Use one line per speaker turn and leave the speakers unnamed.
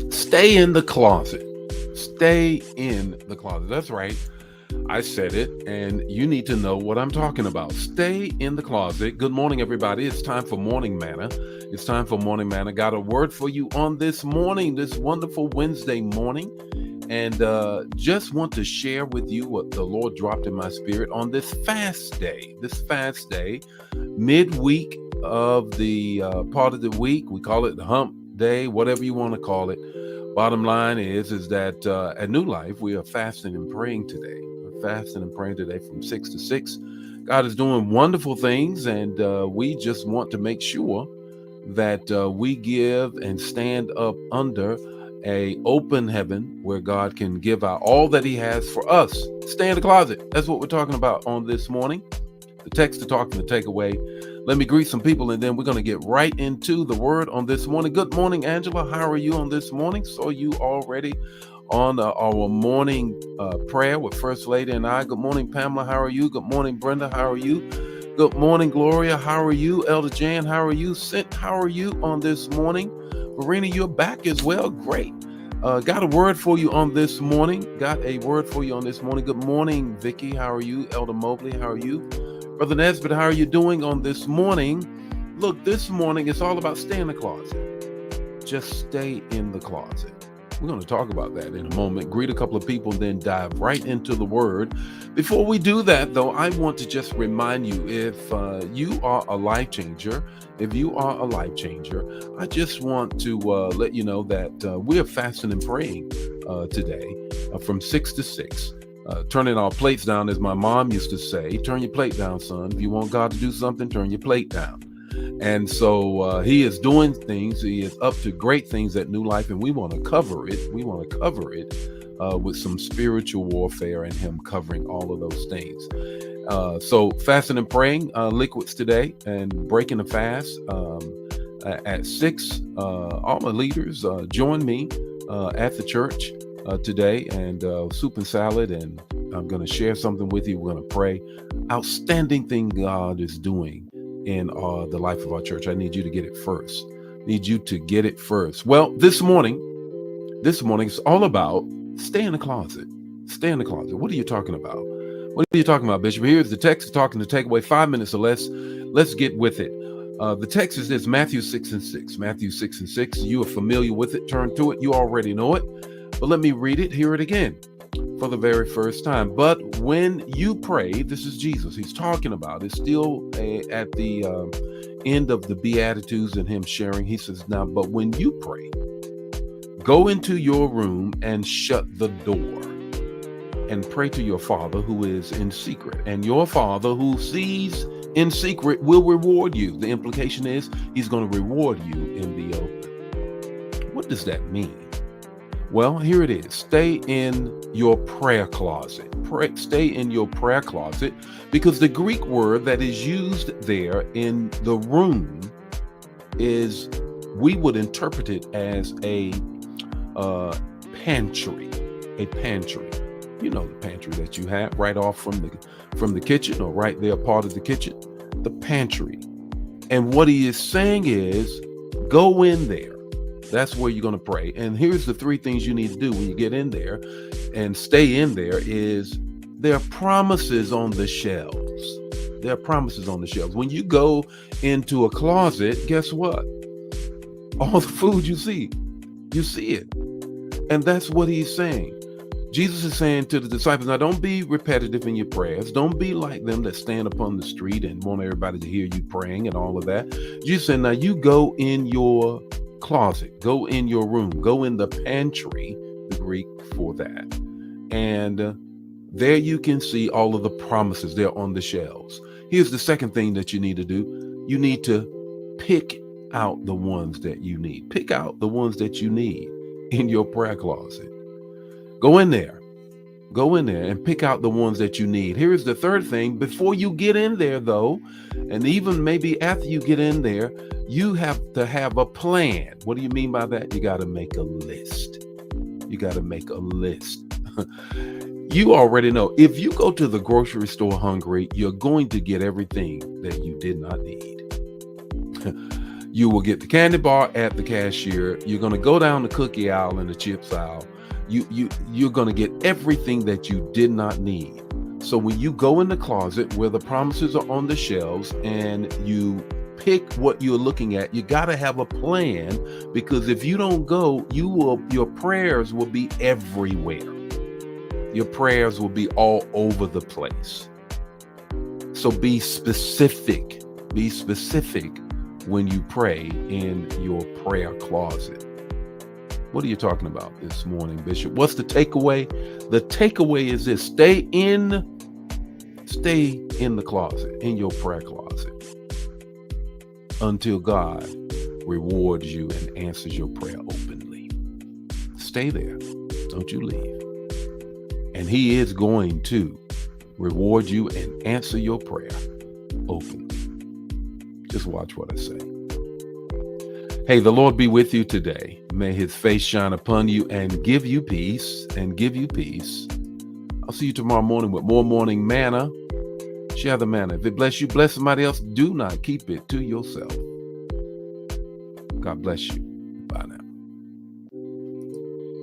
Stay in the closet. Stay in the closet. That's right. I said it, and you need to know what I'm talking about. Stay in the closet. Good morning, everybody. It's time for Morning Manna. It's time for Morning Manna. Got a word for you on this morning, this wonderful Wednesday morning. And just want to share with you what the Lord dropped in my spirit on this fast day, midweek of the part of the week. We call it the hump day, whatever you want to call it. Bottom line is that at New Life, we are fasting and praying today. We're fasting and praying today from 6 to 6. God is doing wonderful things, and we just want to make sure that we give and stand up under a open heaven where God can give out all that he has for us. Stay in the closet. That's what we're talking about on this morning. The text to talk and the takeaway. Let me greet some people, and then we're going to get right into the word on this morning. Good morning, Angela. How are you on this morning? Saw you already on our morning prayer with First Lady and I. Good morning, Pamela. How are you? Good morning, Brenda. How are you? Good morning, Gloria. How are you? Elder Jan, how are you? Sint, how are you on this morning? Marina, you're back as well. Great. Got a word for you on this morning. Good morning, Vicky. How are you? Elder Mobley, how are you? Brother Nesbitt, how are you doing on this morning? Look, this morning it's all about stay in the closet. Just stay in the closet. We're going to talk about that in a moment. Greet a couple of people, then dive right into the word. Before we do that, though, I want to just remind you, if you are a life changer, I just want to let you know that we're fasting and praying today from 6 to 6. Turning our plates down, as my mom used to say. Turn your plate down, son. If you want God to do something, turn your plate down. And so he is doing things. He is up to great things at New Life, and we want to cover it. With some spiritual warfare and him covering all of those things. So fasting and praying, liquids today, and breaking the fast at 6. All my leaders join me at the church today, and soup and salad, and I'm going to share something with you. We're going to pray. Outstanding thing God is doing in the life of our church. I need you to get it first. Well, this morning is all about stay in the closet. Stay in the closet. What are you talking about? Bishop? Here's the text talking to take away 5 minutes or less. Let's get with it. The text is this: Matthew 6 and 6. Matthew 6 and 6. You are familiar with it. Turn to it. You already know it. But let me read it. Hear it again for the very first time. But when you pray, this is Jesus. He's talking about. It's still at the end of the Beatitudes and him sharing. He says, now, but when you pray, go into your room and shut the door and pray to your Father who is in secret. And your Father who sees in secret will reward you. The implication is he's going to reward you in the open. What does that mean? Well, here it is. Stay in your prayer closet. Stay in your prayer closet, because the Greek word that is used there in the room is, we would interpret it as a pantry. A pantry. You know, the pantry that you have right off from the kitchen, or right there, part of the kitchen, the pantry. And what he is saying is, go in there. That's where you're going to pray. And here's the 3 things you need to do when you get in there and stay in there is, there are promises on the shelves. There are promises on the shelves. When you go into a closet, guess what? All the food you see it. And that's what he's saying. Jesus is saying to the disciples, now don't be repetitive in your prayers. Don't be like them that stand upon the street and want everybody to hear you praying and all of that. Jesus said, now you go in your closet, go in your room, go in the pantry, the Greek for that. And there you can see all of the promises. They're on the shelves. Here's the second thing that you need to do. You need to pick out the ones that you need. Pick out the ones that you need in your prayer closet. Go in there and pick out the ones that you need. Here's the third thing. Before you get in there, though, and even maybe after you get in there, you have to have a plan. What do you mean by that? You got to make a list. You already know, if you go to the grocery store hungry, you're going to get everything that you did not need. You will get the candy bar at the cashier. You're going to go down the cookie aisle and the chips aisle. You're going to get everything that you did not need. So when you go in the closet where the promises are on the shelves and you pick what you're looking at, you got to have a plan, because if you don't go, your prayers will be everywhere. Your prayers will be all over the place. So be specific. Be specific when you pray in your prayer closet. What are you talking about this morning, Bishop? What's the takeaway? The takeaway is this: stay in the closet, in your prayer closet, until God rewards you and answers your prayer openly. Stay there. Don't you leave. And he is going to reward you and answer your prayer openly. Just watch what I say. Hey, the Lord be with you today. May his face shine upon you and give you peace, I'll see you tomorrow morning with more morning manna. Share the manna. If it bless you, bless somebody else. Do not keep it to yourself. God bless you.